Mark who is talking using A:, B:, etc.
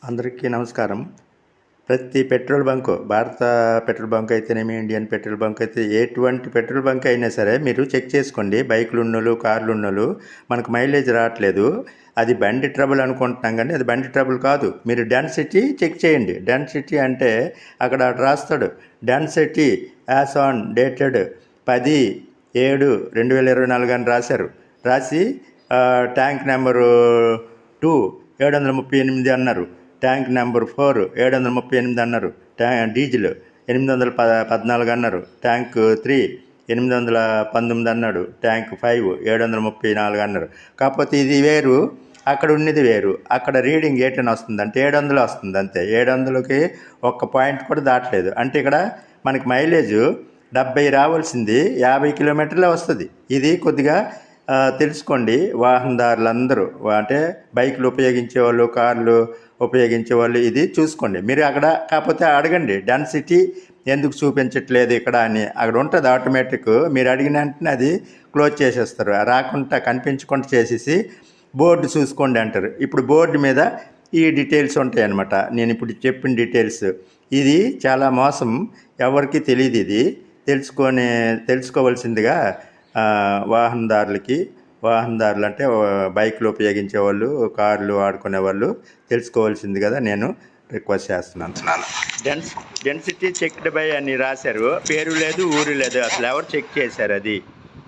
A: అందరికీ నమస్కారం. ప్రతి పెట్రోల్ బంకు, భారత పెట్రోల్ బంక్ అయితేనేమి, ఇండియన్ పెట్రోల్ బంక్ అయితే ఎటువంటి పెట్రోల్ బంక్ అయినా సరే మీరు చెక్ చేసుకోండి. బైకులు ఉన్నోళ్ళు, కార్లు ఉన్నోళ్ళు మనకు మైలేజ్ రావట్లేదు. అది బండి ట్రబుల్ అనుకుంటున్నాం, కానీ అది బండి ట్రబుల్ కాదు. మీరు డెన్సిటీ చెక్ చేయండి. డెన్సిటీ అంటే అక్కడ రాస్తాడు, డెన్సిటీ యాజ్ ఆన్ డేటెడ్ 10/7/2024 అని రాసి ట్యాంక్ నెంబరు 2 738 అన్నారు. ట్యాంక్ నెంబర్ 4 738 అన్నారు. డీజిల్ 814 అన్నారు. ట్యాంక్ 3 819 అన్నాడు. ట్యాంక్ 5 734 అన్నారు. కాకపోతే ఇది వేరు, అక్కడ ఉన్నది వేరు. అక్కడ రీడింగ్ ఏటని వస్తుంది అంటే 700 వస్తుంది అంతే. 700కి ఒక్క పాయింట్ కూడా దాటలేదు. అంటే ఇక్కడ మనకి మైలేజ్ 70 రావాల్సింది 50 కిలోమీటర్లే వస్తుంది. ఇది కొద్దిగా తెలుసుకోండి వాహనదారులందరూ. అంటే బైకులు ఉపయోగించే వాళ్ళు, కార్లు ఉపయోగించే వాళ్ళు ఇది చూసుకోండి. మీరు అక్కడ కాకపోతే అడగండి, డెన్సిటీ ఎందుకు చూపించట్లేదు ఇక్కడ అని. అక్కడ ఉంటుంది ఆటోమేటిక్. మీరు అడిగిన వెంటనే అది క్లోజ్ చేసేస్తారు. రాకుండా కనిపించకుండా చేసేసి బోర్డు చూసుకోండి అంటారు. ఇప్పుడు బోర్డు మీద ఈ డీటెయిల్స్ ఉంటాయి అన్నమాట. నేను ఇప్పుడు చెప్పిన డీటెయిల్స్. ఇది చాలా మోసం, ఎవరికి తెలియదు. ఇది తెలుసుకోవాల్సిందిగా వాహనదారులు అంటే బైకులు ఉపయోగించే వాళ్ళు, కార్లు ఆడుకునే వాళ్ళు తెలుసుకోవాల్సింది కదా నేను రిక్వెస్ట్ చేస్తున్నాను. డెన్సిటీ చెక్డ్ బై అని రాశారు. పేరు లేదు, ఊరు లేదు. అసలు ఎవరు చెక్ చేశారు అది?